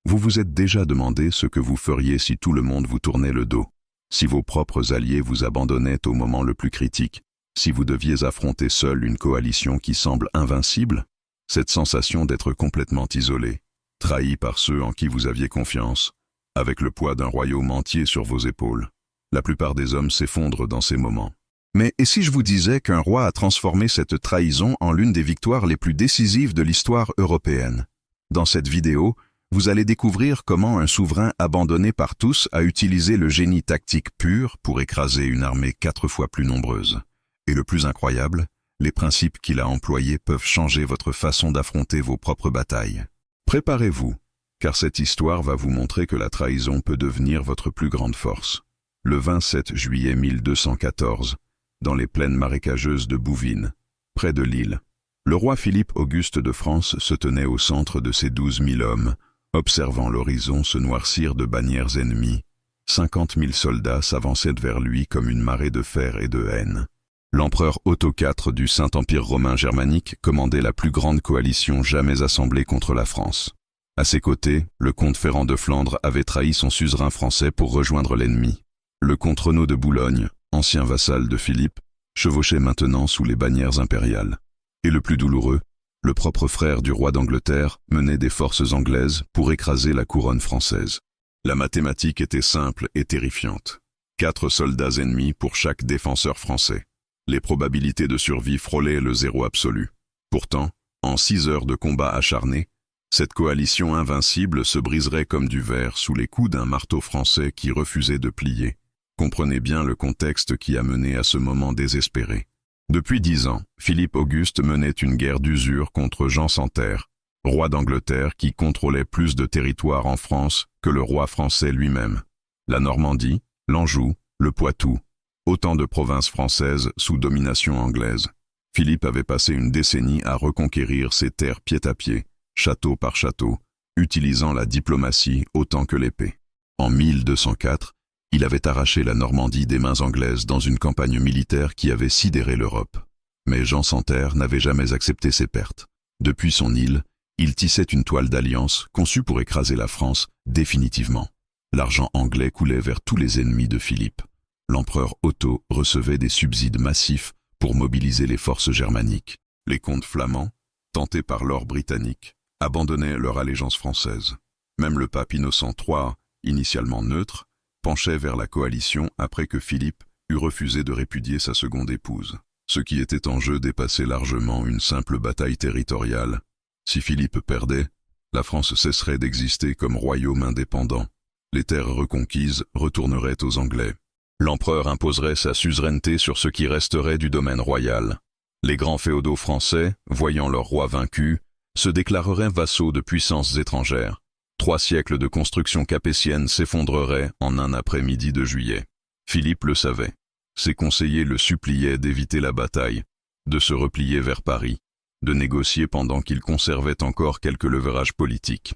Vous vous êtes déjà demandé ce que vous feriez si tout le monde vous tournait le dos, si vos propres alliés vous abandonnaient au moment le plus critique, si vous deviez affronter seul une coalition qui semble invincible? Cette sensation d'être complètement isolé, trahi par ceux en qui vous aviez confiance, avec le poids d'un royaume entier sur vos épaules. La plupart des hommes s'effondrent dans ces moments. Mais et si je vous disais qu'un roi a transformé cette trahison en l'une des victoires les plus décisives de l'histoire européenne? Dans cette vidéo, vous allez découvrir comment un souverain abandonné par tous a utilisé le génie tactique pur pour écraser une armée 4 fois plus nombreuse. Et le plus incroyable, les principes qu'il a employés peuvent changer votre façon d'affronter vos propres batailles. Préparez-vous, car cette histoire va vous montrer que la trahison peut devenir votre plus grande force. Le 27 juillet 1214, dans les plaines marécageuses de Bouvines, près de Lille, le roi Philippe Auguste de France se tenait au centre de ses 12 000 hommes, observant l'horizon se noircir de bannières ennemies. 50 000 soldats s'avançaient vers lui comme une marée de fer et de haine. L'empereur Otto IV du Saint-Empire romain germanique commandait la plus grande coalition jamais assemblée contre la France. À ses côtés, le comte Ferrand de Flandre avait trahi son suzerain français pour rejoindre l'ennemi. Le comte Renaud de Boulogne, ancien vassal de Philippe, chevauchait maintenant sous les bannières impériales. Et le plus douloureux, le propre frère du roi d'Angleterre menait des forces anglaises pour écraser la couronne française. La mathématique était simple et terrifiante. 4 soldats ennemis pour chaque défenseur français. Les probabilités de survie frôlaient le zéro absolu. Pourtant, en 6 heures de combat acharné, cette coalition invincible se briserait comme du verre sous les coups d'un marteau français qui refusait de plier. Comprenez bien le contexte qui a mené à ce moment désespéré. Depuis 10 ans, Philippe Auguste menait une guerre d'usure contre Jean sans Terre, roi d'Angleterre qui contrôlait plus de territoire en France que le roi français lui-même. La Normandie, l'Anjou, le Poitou, autant de provinces françaises sous domination anglaise. Philippe avait passé une décennie à reconquérir ces terres pied à pied, château par château, utilisant la diplomatie autant que l'épée. En 1204, il avait arraché la Normandie des mains anglaises dans une campagne militaire qui avait sidéré l'Europe. Mais Jean sans Terre n'avait jamais accepté ses pertes. Depuis son île, il tissait une toile d'alliance conçue pour écraser la France définitivement. L'argent anglais coulait vers tous les ennemis de Philippe. L'empereur Otto recevait des subsides massifs pour mobiliser les forces germaniques. Les comtes flamands, tentés par l'or britannique, abandonnaient leur allégeance française. Même le pape Innocent III, initialement neutre, penchait vers la coalition après que Philippe eut refusé de répudier sa seconde épouse. Ce qui était en jeu dépassait largement une simple bataille territoriale. Si Philippe perdait, la France cesserait d'exister comme royaume indépendant. Les terres reconquises retourneraient aux Anglais. L'empereur imposerait sa suzeraineté sur ce qui resterait du domaine royal. Les grands féodaux français, voyant leur roi vaincu, se déclareraient vassaux de puissances étrangères. 3 siècles de construction capétienne s'effondreraient en un après-midi de juillet. Philippe le savait. Ses conseillers le suppliaient d'éviter la bataille, de se replier vers Paris, de négocier pendant qu'il conservait encore quelques leverrages politiques.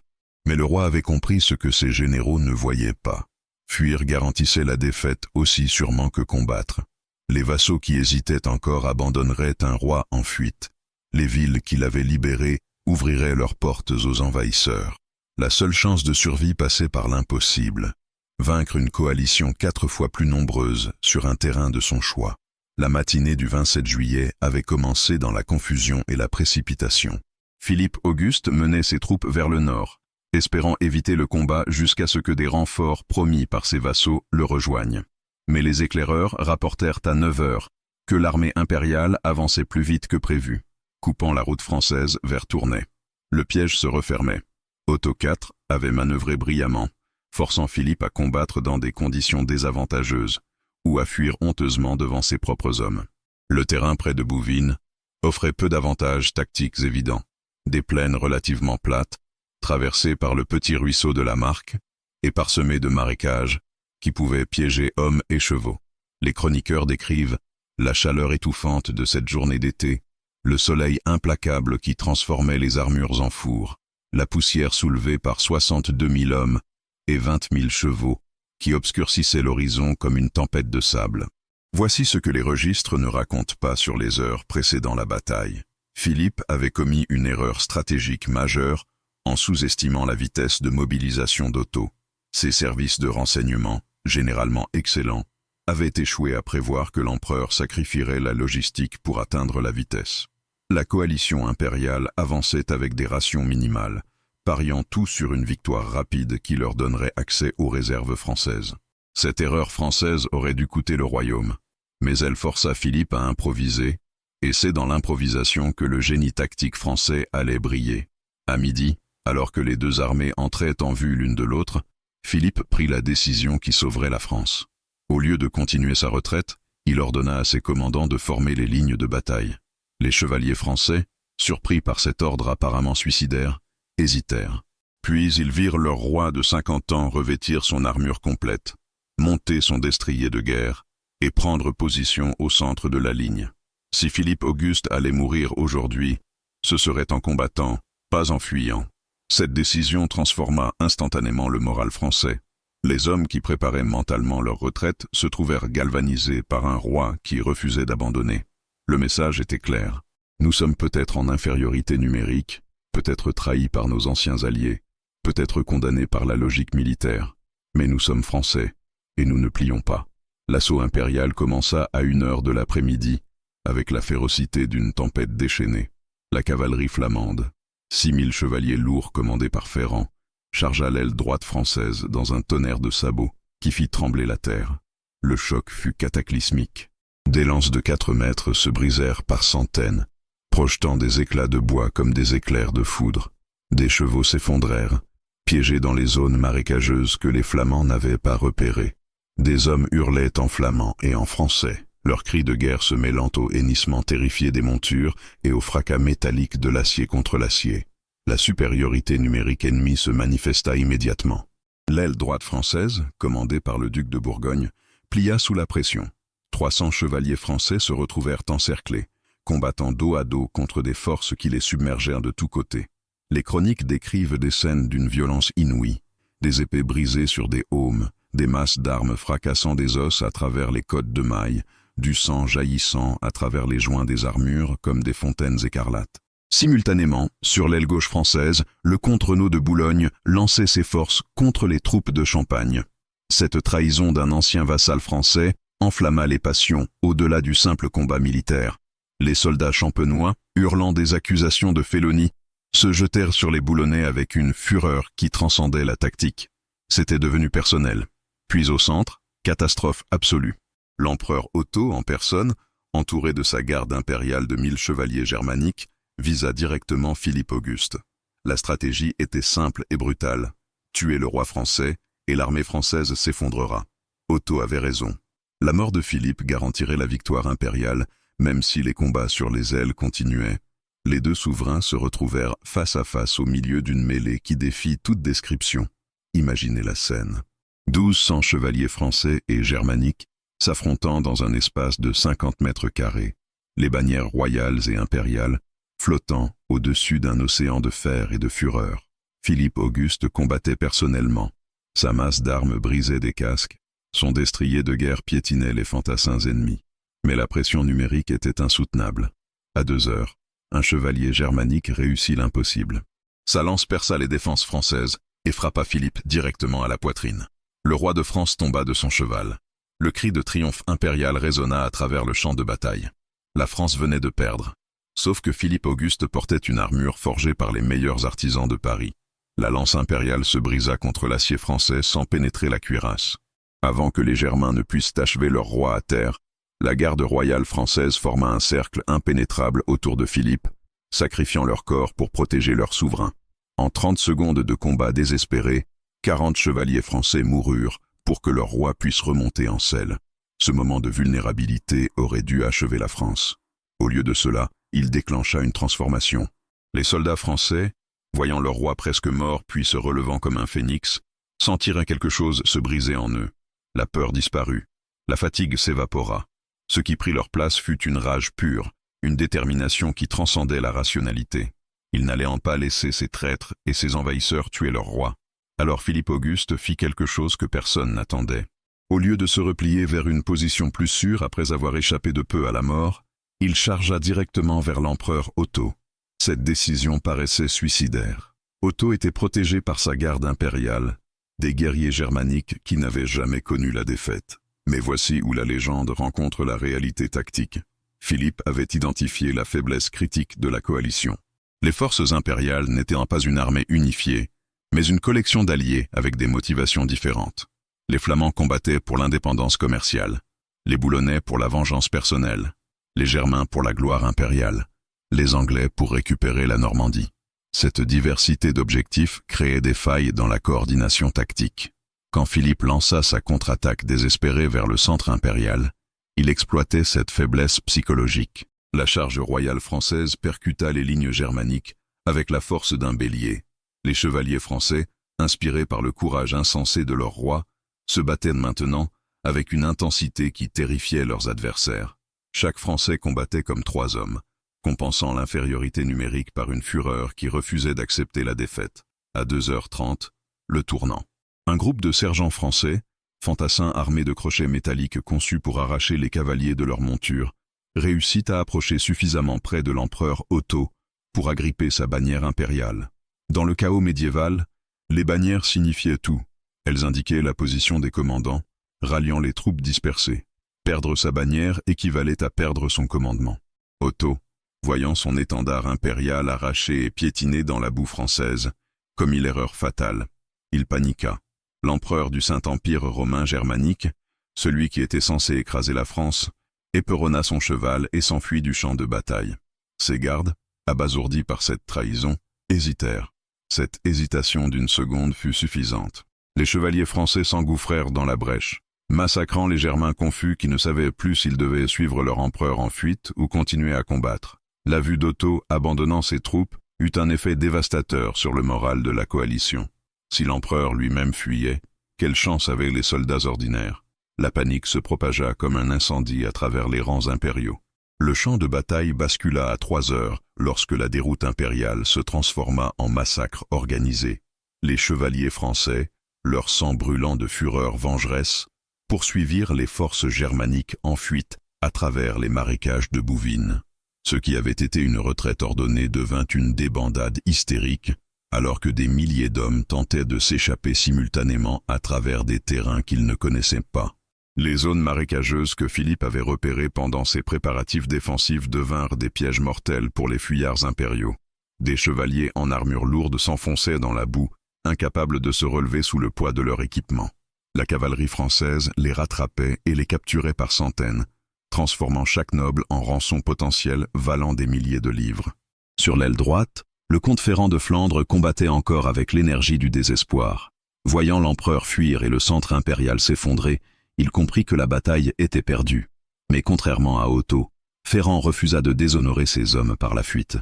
Mais le roi avait compris ce que ses généraux ne voyaient pas. Fuir garantissait la défaite aussi sûrement que combattre. Les vassaux qui hésitaient encore abandonneraient un roi en fuite. Les villes qu'il avait libérées ouvriraient leurs portes aux envahisseurs. La seule chance de survie passait par l'impossible. Vaincre une coalition 4 fois plus nombreuse sur un terrain de son choix. La matinée du 27 juillet avait commencé dans la confusion et la précipitation. Philippe Auguste menait ses troupes vers le nord, espérant éviter le combat jusqu'à ce que des renforts promis par ses vassaux le rejoignent. Mais les éclaireurs rapportèrent à 9 heures que l'armée impériale avançait plus vite que prévu, coupant la route française vers Tournai. Le piège se refermait. Otto IV avait manœuvré brillamment, forçant Philippe à combattre dans des conditions désavantageuses, ou à fuir honteusement devant ses propres hommes. Le terrain près de Bouvines offrait peu d'avantages tactiques évidents. Des plaines relativement plates, traversées par le petit ruisseau de la Marque, et parsemées de marécages, qui pouvaient piéger hommes et chevaux. Les chroniqueurs décrivent la chaleur étouffante de cette journée d'été, le soleil implacable qui transformait les armures en four, la poussière soulevée par 62 000 hommes et 20 000 chevaux, qui obscurcissait l'horizon comme une tempête de sable. Voici ce que les registres ne racontent pas sur les heures précédant la bataille. Philippe avait commis une erreur stratégique majeure en sous-estimant la vitesse de mobilisation d'Otto. Ses services de renseignement, généralement excellents, avaient échoué à prévoir que l'empereur sacrifierait la logistique pour atteindre la vitesse. La coalition impériale avançait avec des rations minimales, pariant tout sur une victoire rapide qui leur donnerait accès aux réserves françaises. Cette erreur française aurait dû coûter le royaume, mais elle força Philippe à improviser, et c'est dans l'improvisation que le génie tactique français allait briller. À midi, alors que les deux armées entraient en vue l'une de l'autre, Philippe prit la décision qui sauverait la France. Au lieu de continuer sa retraite, il ordonna à ses commandants de former les lignes de bataille. Les chevaliers français, surpris par cet ordre apparemment suicidaire, hésitèrent. Puis ils virent leur roi de 50 ans revêtir son armure complète, monter son destrier de guerre et prendre position au centre de la ligne. Si Philippe Auguste allait mourir aujourd'hui, ce serait en combattant, pas en fuyant. Cette décision transforma instantanément le moral français. Les hommes qui préparaient mentalement leur retraite se trouvèrent galvanisés par un roi qui refusait d'abandonner. Le message était clair. Nous sommes peut-être en infériorité numérique, peut-être trahis par nos anciens alliés, peut-être condamnés par la logique militaire, mais nous sommes français, et nous ne plions pas. L'assaut impérial commença à 1h de l'après-midi, avec la férocité d'une tempête déchaînée. La cavalerie flamande, 6000 chevaliers lourds commandés par Ferrand, chargea l'aile droite française dans un tonnerre de sabots qui fit trembler la terre. Le choc fut cataclysmique. Des lances de 4 mètres se brisèrent par centaines, projetant des éclats de bois comme des éclairs de foudre. Des chevaux s'effondrèrent, piégés dans les zones marécageuses que les Flamands n'avaient pas repérées. Des hommes hurlaient en flamand et en français, leurs cris de guerre se mêlant au hennissement terrifié des montures et au fracas métallique de l'acier contre l'acier. La supériorité numérique ennemie se manifesta immédiatement. L'aile droite française, commandée par le duc de Bourgogne, plia sous la pression. 300 chevaliers français se retrouvèrent encerclés, combattant dos à dos contre des forces qui les submergèrent de tous côtés. Les chroniques décrivent des scènes d'une violence inouïe, des épées brisées sur des aumes, des masses d'armes fracassant des os à travers les côtes de mailles, du sang jaillissant à travers les joints des armures comme des fontaines écarlates. Simultanément, sur l'aile gauche française, le comte Renaud de Boulogne lançait ses forces contre les troupes de Champagne. Cette trahison d'un ancien vassal français enflamma les passions au-delà du simple combat militaire. Les soldats champenois, hurlant des accusations de félonie, se jetèrent sur les Boulonnais avec une fureur qui transcendait la tactique. C'était devenu personnel. Puis au centre, catastrophe absolue. L'empereur Otto en personne, entouré de sa garde impériale de 1000 chevaliers germaniques, visa directement Philippe Auguste. La stratégie était simple et brutale. Tuer le roi français et l'armée française s'effondrera. Otto avait raison. La mort de Philippe garantirait la victoire impériale, même si les combats sur les ailes continuaient. Les deux souverains se retrouvèrent face à face au milieu d'une mêlée qui défie toute description. Imaginez la scène. 1200 chevaliers français et germaniques s'affrontant dans un espace de 50 mètres carrés, les bannières royales et impériales flottant au-dessus d'un océan de fer et de fureur. Philippe Auguste combattait personnellement. Sa masse d'armes brisait des casques, son destrier de guerre piétinait les fantassins ennemis. Mais la pression numérique était insoutenable. À 2 heures, un chevalier germanique réussit l'impossible. Sa lance perça les défenses françaises et frappa Philippe directement à la poitrine. Le roi de France tomba de son cheval. Le cri de triomphe impérial résonna à travers le champ de bataille. La France venait de perdre. Sauf que Philippe Auguste portait une armure forgée par les meilleurs artisans de Paris. La lance impériale se brisa contre l'acier français sans pénétrer la cuirasse. Avant que les Germains ne puissent achever leur roi à terre, la garde royale française forma un cercle impénétrable autour de Philippe, sacrifiant leur corps pour protéger leur souverain. En 30 secondes de combat désespéré, 40 chevaliers français moururent pour que leur roi puisse remonter en selle. Ce moment de vulnérabilité aurait dû achever la France. Au lieu de cela, il déclencha une transformation. Les soldats français, voyant leur roi presque mort puis se relevant comme un phénix, sentirent quelque chose se briser en eux. La peur disparut. La fatigue s'évapora. Ce qui prit leur place fut une rage pure, une détermination qui transcendait la rationalité. Ils n'allaient pas laisser ces traîtres et ces envahisseurs tuer leur roi. Alors Philippe Auguste fit quelque chose que personne n'attendait. Au lieu de se replier vers une position plus sûre après avoir échappé de peu à la mort, il chargea directement vers l'empereur Otto. Cette décision paraissait suicidaire. Otto était protégé par sa garde impériale, des guerriers germaniques qui n'avaient jamais connu la défaite. Mais voici où la légende rencontre la réalité tactique. Philippe avait identifié la faiblesse critique de la coalition. Les forces impériales n'étaient pas une armée unifiée, mais une collection d'alliés avec des motivations différentes. Les Flamands combattaient pour l'indépendance commerciale, les Boulonnais pour la vengeance personnelle, les Germains pour la gloire impériale, les Anglais pour récupérer la Normandie. Cette diversité d'objectifs créait des failles dans la coordination tactique. Quand Philippe lança sa contre-attaque désespérée vers le centre impérial, il exploitait cette faiblesse psychologique. La charge royale française percuta les lignes germaniques avec la force d'un bélier. Les chevaliers français, inspirés par le courage insensé de leur roi, se battaient maintenant avec une intensité qui terrifiait leurs adversaires. Chaque Français combattait comme 3 hommes, compensant l'infériorité numérique par une fureur qui refusait d'accepter la défaite. À 2h30, le tournant. Un groupe de sergents français, fantassins armés de crochets métalliques conçus pour arracher les cavaliers de leur monture, réussit à approcher suffisamment près de l'empereur Otto pour agripper sa bannière impériale. Dans le chaos médiéval, les bannières signifiaient tout. Elles indiquaient la position des commandants, ralliant les troupes dispersées. Perdre sa bannière équivalait à perdre son commandement. Otto, voyant son étendard impérial arraché et piétiné dans la boue française, commit l'erreur fatale. Il paniqua. L'empereur du Saint-Empire romain germanique, celui qui était censé écraser la France, éperonna son cheval et s'enfuit du champ de bataille. Ses gardes, abasourdis par cette trahison, hésitèrent. Cette hésitation d'une seconde fut suffisante. Les chevaliers français s'engouffrèrent dans la brèche, massacrant les Germains confus qui ne savaient plus s'ils devaient suivre leur empereur en fuite ou continuer à combattre. La vue d'Otto abandonnant ses troupes eut un effet dévastateur sur le moral de la coalition. Si l'empereur lui-même fuyait, quelle chance avaient les soldats ordinaires? La panique se propagea comme un incendie à travers les rangs impériaux. Le champ de bataille bascula à 3 heures lorsque la déroute impériale se transforma en massacre organisé. Les chevaliers français, leur sang brûlant de fureur vengeresse, poursuivirent les forces germaniques en fuite à travers les marécages de Bouvines. Ce qui avait été une retraite ordonnée devint une débandade hystérique, alors que des milliers d'hommes tentaient de s'échapper simultanément à travers des terrains qu'ils ne connaissaient pas. Les zones marécageuses que Philippe avait repérées pendant ses préparatifs défensifs devinrent des pièges mortels pour les fuyards impériaux. Des chevaliers en armure lourde s'enfonçaient dans la boue, incapables de se relever sous le poids de leur équipement. La cavalerie française les rattrapait et les capturait par centaines, transformant chaque noble en rançon potentielle valant des milliers de livres. Sur l'aile droite, le comte Ferrand de Flandre combattait encore avec l'énergie du désespoir. Voyant l'empereur fuir et le centre impérial s'effondrer, il comprit que la bataille était perdue. Mais contrairement à Otto, Ferrand refusa de déshonorer ses hommes par la fuite.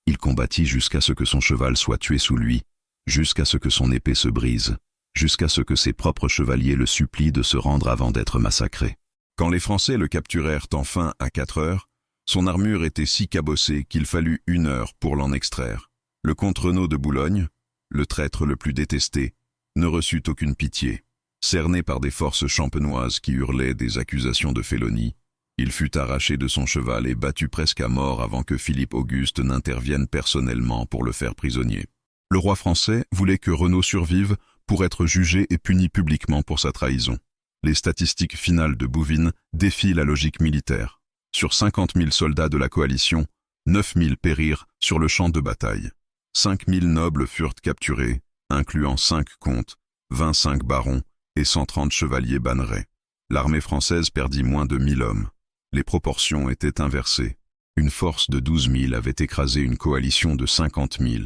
Il combattit jusqu'à ce que son cheval soit tué sous lui, jusqu'à ce que son épée se brise, jusqu'à ce que ses propres chevaliers le supplient de se rendre avant d'être massacrés. Quand les Français le capturèrent enfin à 4 heures, son armure était si cabossée qu'il fallut 1 heure pour l'en extraire. Le comte Renaud de Boulogne, le traître le plus détesté, ne reçut aucune pitié. Cerné par des forces champenoises qui hurlaient des accusations de félonie, il fut arraché de son cheval et battu presque à mort avant que Philippe Auguste n'intervienne personnellement pour le faire prisonnier. Le roi français voulait que Renaud survive pour être jugé et puni publiquement pour sa trahison. Les statistiques finales de Bouvines défient la logique militaire. Sur 50 000 soldats de la coalition, 9 000 périrent sur le champ de bataille. 5 000 nobles furent capturés, incluant 5 comtes, 25 barons et 130 chevaliers bannerets. L'armée française perdit moins de 1000 hommes. Les proportions étaient inversées. Une force de 12 000 avait écrasé une coalition de 50 000,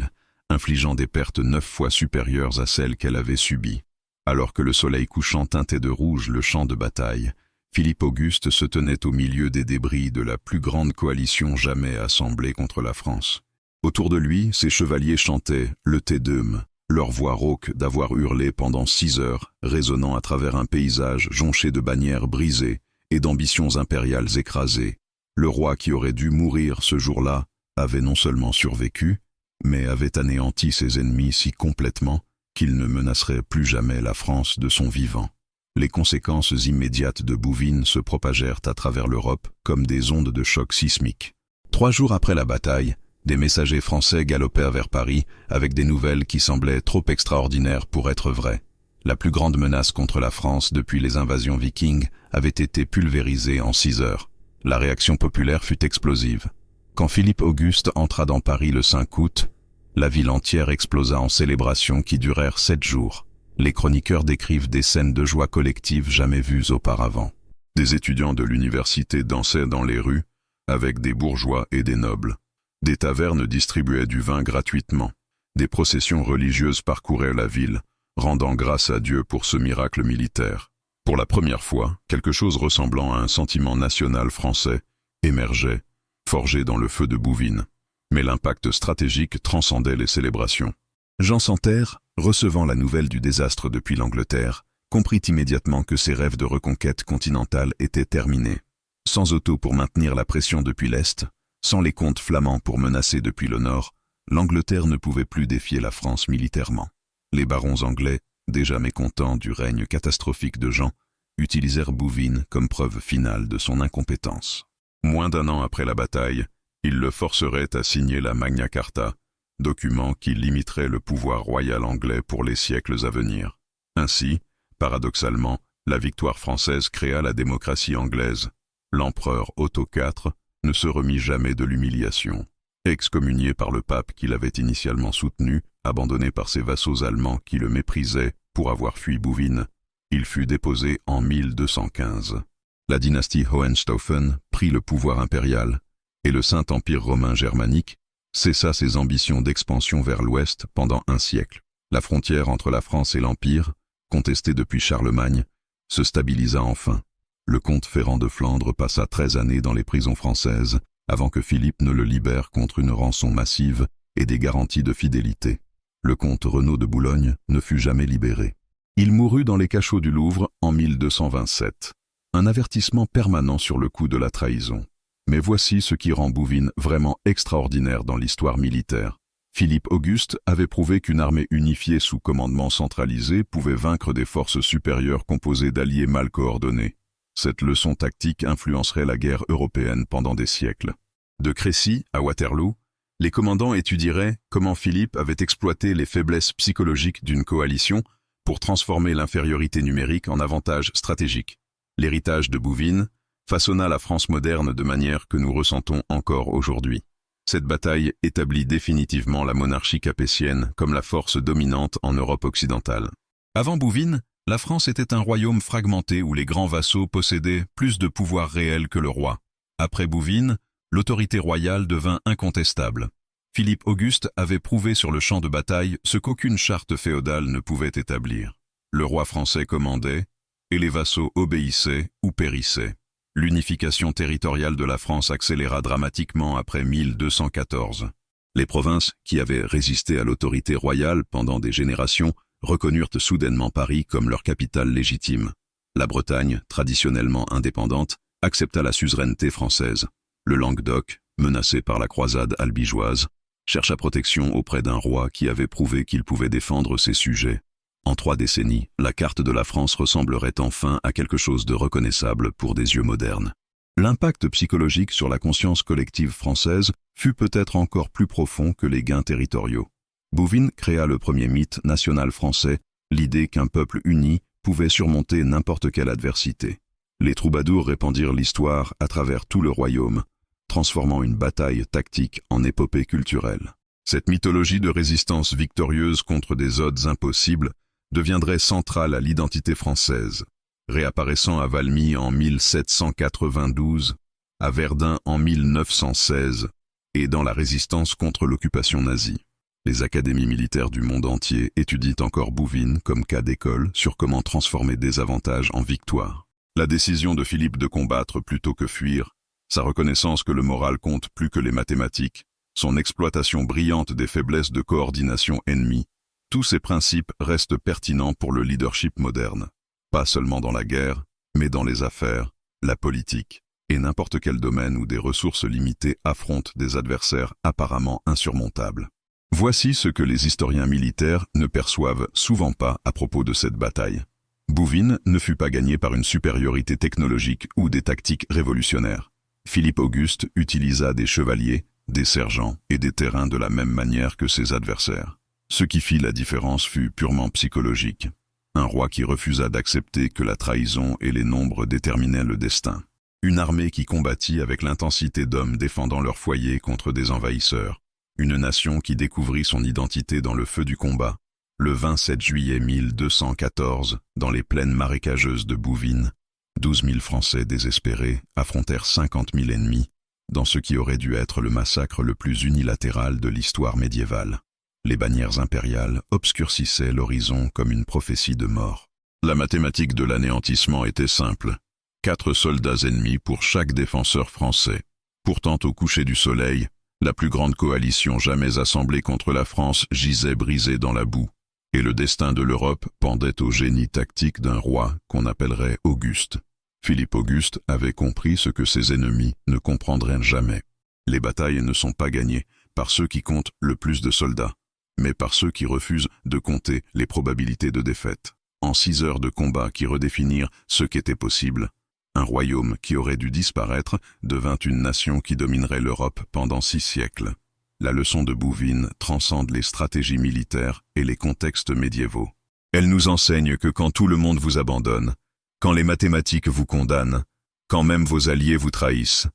infligeant des pertes 9 fois supérieures à celles qu'elle avait subies. Alors que le soleil couchant teintait de rouge le champ de bataille, Philippe Auguste se tenait au milieu des débris de la plus grande coalition jamais assemblée contre la France. Autour de lui, ses chevaliers chantaient le Te Deum, leur voix rauque d'avoir hurlé pendant 6 heures, résonnant à travers un paysage jonché de bannières brisées et d'ambitions impériales écrasées. Le roi qui aurait dû mourir ce jour-là avait non seulement survécu, mais avait anéanti ses ennemis si complètement qu'il ne menacerait plus jamais la France de son vivant. Les conséquences immédiates de Bouvines se propagèrent à travers l'Europe comme des ondes de choc sismique. 3 jours après la bataille, Des messagers français galopèrent vers Paris avec des nouvelles qui semblaient trop extraordinaires pour être vraies. La plus grande menace contre la France depuis les invasions vikings avait été pulvérisée en 6 heures. La réaction populaire fut explosive. Quand Philippe Auguste entra dans Paris le 5 août, la ville entière explosa en célébrations qui durèrent 7 jours. Les chroniqueurs décrivent des scènes de joie collective jamais vues auparavant. Des étudiants de l'université dansaient dans les rues avec des bourgeois et des nobles. Des tavernes distribuaient du vin gratuitement. Des processions religieuses parcouraient la ville, rendant grâce à Dieu pour ce miracle militaire. Pour la première fois, quelque chose ressemblant à un sentiment national français émergeait, forgé dans le feu de Bouvines. Mais l'impact stratégique transcendait les célébrations. Jean Santerre, recevant la nouvelle du désastre depuis l'Angleterre, comprit immédiatement que ses rêves de reconquête continentale étaient terminés. Sans Otto pour maintenir la pression depuis l'Est, sans les comtes flamands pour menacer depuis le Nord, l'Angleterre ne pouvait plus défier la France militairement. Les barons anglais, déjà mécontents du règne catastrophique de Jean, utilisèrent Bouvines comme preuve finale de son incompétence. Moins d'un an après la bataille, ils le forceraient à signer la Magna Carta, document qui limiterait le pouvoir royal anglais pour les siècles à venir. Ainsi, paradoxalement, la victoire française créa la démocratie anglaise. L'empereur Otto IV ne se remit jamais de l'humiliation. Excommunié par le pape qui l'avait initialement soutenu, abandonné par ses vassaux allemands qui le méprisaient pour avoir fui Bouvines, il fut déposé en 1215. La dynastie Hohenstaufen prit le pouvoir impérial, et le Saint-Empire romain germanique cessa ses ambitions d'expansion vers l'ouest pendant un siècle. La frontière entre la France et l'Empire, contestée depuis Charlemagne, se stabilisa enfin. Le comte Ferrand de Flandre passa 13 années dans les prisons françaises avant que Philippe ne le libère contre une rançon massive et des garanties de fidélité. Le comte Renaud de Boulogne ne fut jamais libéré. Il mourut dans les cachots du Louvre en 1227. Un avertissement permanent sur le coup de la trahison. Mais voici ce qui rend Bouvines vraiment extraordinaire dans l'histoire militaire. Philippe Auguste avait prouvé qu'une armée unifiée sous commandement centralisé pouvait vaincre des forces supérieures composées d'alliés mal coordonnés. Cette leçon tactique influencerait la guerre européenne pendant des siècles. De Crécy à Waterloo, les commandants étudieraient comment Philippe avait exploité les faiblesses psychologiques d'une coalition pour transformer l'infériorité numérique en avantage stratégique. L'héritage de Bouvines façonna la France moderne de manière que nous ressentons encore aujourd'hui. Cette bataille établit définitivement la monarchie capétienne comme la force dominante en Europe occidentale. Avant Bouvines, la France était un royaume fragmenté où les grands vassaux possédaient plus de pouvoir réel que le roi. Après Bouvines, l'autorité royale devint incontestable. Philippe Auguste avait prouvé sur le champ de bataille ce qu'aucune charte féodale ne pouvait établir. Le roi français commandait, et les vassaux obéissaient ou périssaient. L'unification territoriale de la France accéléra dramatiquement après 1214. Les provinces, qui avaient résisté à l'autorité royale pendant des générations, reconnurent soudainement Paris comme leur capitale légitime. La Bretagne, traditionnellement indépendante, accepta la suzeraineté française. Le Languedoc, menacé par la croisade albigeoise, chercha protection auprès d'un roi qui avait prouvé qu'il pouvait défendre ses sujets. En 3 décennies, la carte de la France ressemblerait enfin à quelque chose de reconnaissable pour des yeux modernes. L'impact psychologique sur la conscience collective française fut peut-être encore plus profond que les gains territoriaux. Bouvines créa le premier mythe national français, l'idée qu'un peuple uni pouvait surmonter n'importe quelle adversité. Les troubadours répandirent l'histoire à travers tout le royaume, transformant une bataille tactique en épopée culturelle. Cette mythologie de résistance victorieuse contre des odds impossibles deviendrait centrale à l'identité française, réapparaissant à Valmy en 1792, à Verdun en 1916 et dans la résistance contre l'occupation nazie. Les académies militaires du monde entier étudient encore Bouvines comme cas d'école sur comment transformer des avantages en victoires. La décision de Philippe de combattre plutôt que fuir, sa reconnaissance que le moral compte plus que les mathématiques, son exploitation brillante des faiblesses de coordination ennemie, tous ces principes restent pertinents pour le leadership moderne. Pas seulement dans la guerre, mais dans les affaires, la politique, et n'importe quel domaine où des ressources limitées affrontent des adversaires apparemment insurmontables. Voici ce que les historiens militaires ne perçoivent souvent pas à propos de cette bataille. Bouvines ne fut pas gagné par une supériorité technologique ou des tactiques révolutionnaires. Philippe Auguste utilisa des chevaliers, des sergents et des terrains de la même manière que ses adversaires. Ce qui fit la différence fut purement psychologique. Un roi qui refusa d'accepter que la trahison et les nombres déterminaient le destin. Une armée qui combattit avec l'intensité d'hommes défendant leur foyer contre des envahisseurs. Une nation qui découvrit son identité dans le feu du combat. Le 27 juillet 1214, dans les plaines marécageuses de Bouvines, 12 000 Français désespérés affrontèrent 50 000 ennemis, dans ce qui aurait dû être le massacre le plus unilatéral de l'histoire médiévale. Les bannières impériales obscurcissaient l'horizon comme une prophétie de mort. La mathématique de l'anéantissement était simple. 4 soldats ennemis pour chaque défenseur français. Pourtant, au coucher du soleil, la plus grande coalition jamais assemblée contre la France gisait brisée dans la boue, et le destin de l'Europe pendait au génie tactique d'un roi qu'on appellerait Auguste. Philippe Auguste avait compris ce que ses ennemis ne comprendraient jamais. Les batailles ne sont pas gagnées par ceux qui comptent le plus de soldats, mais par ceux qui refusent de compter les probabilités de défaite. En 6 heures de combat qui redéfinirent ce qu'était possible, un royaume qui aurait dû disparaître devint une nation qui dominerait l'Europe pendant 6 siècles. La leçon de Bouvines transcende les stratégies militaires et les contextes médiévaux. Elle nous enseigne que quand tout le monde vous abandonne, quand les mathématiques vous condamnent, quand même vos alliés vous trahissent,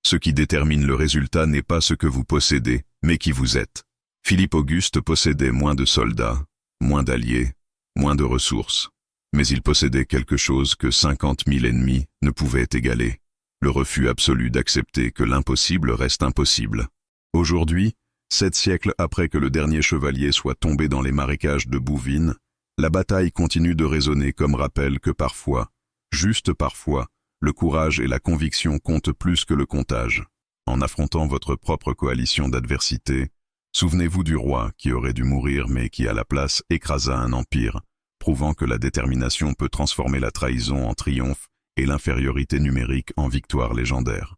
ce qui détermine le résultat n'est pas ce que vous possédez, mais qui vous êtes. Philippe Auguste possédait moins de soldats, moins d'alliés, moins de ressources. Mais il possédait quelque chose que 50 000 ennemis ne pouvaient égaler, le refus absolu d'accepter que l'impossible reste impossible. Aujourd'hui, 7 siècles après que le dernier chevalier soit tombé dans les marécages de Bouvines, la bataille continue de résonner comme rappel que parfois, juste parfois, le courage et la conviction comptent plus que le comptage. En affrontant votre propre coalition d'adversité, souvenez-vous du roi qui aurait dû mourir mais qui à la place écrasa un empire, prouvant que la détermination peut transformer la trahison en triomphe et l'infériorité numérique en victoire légendaire.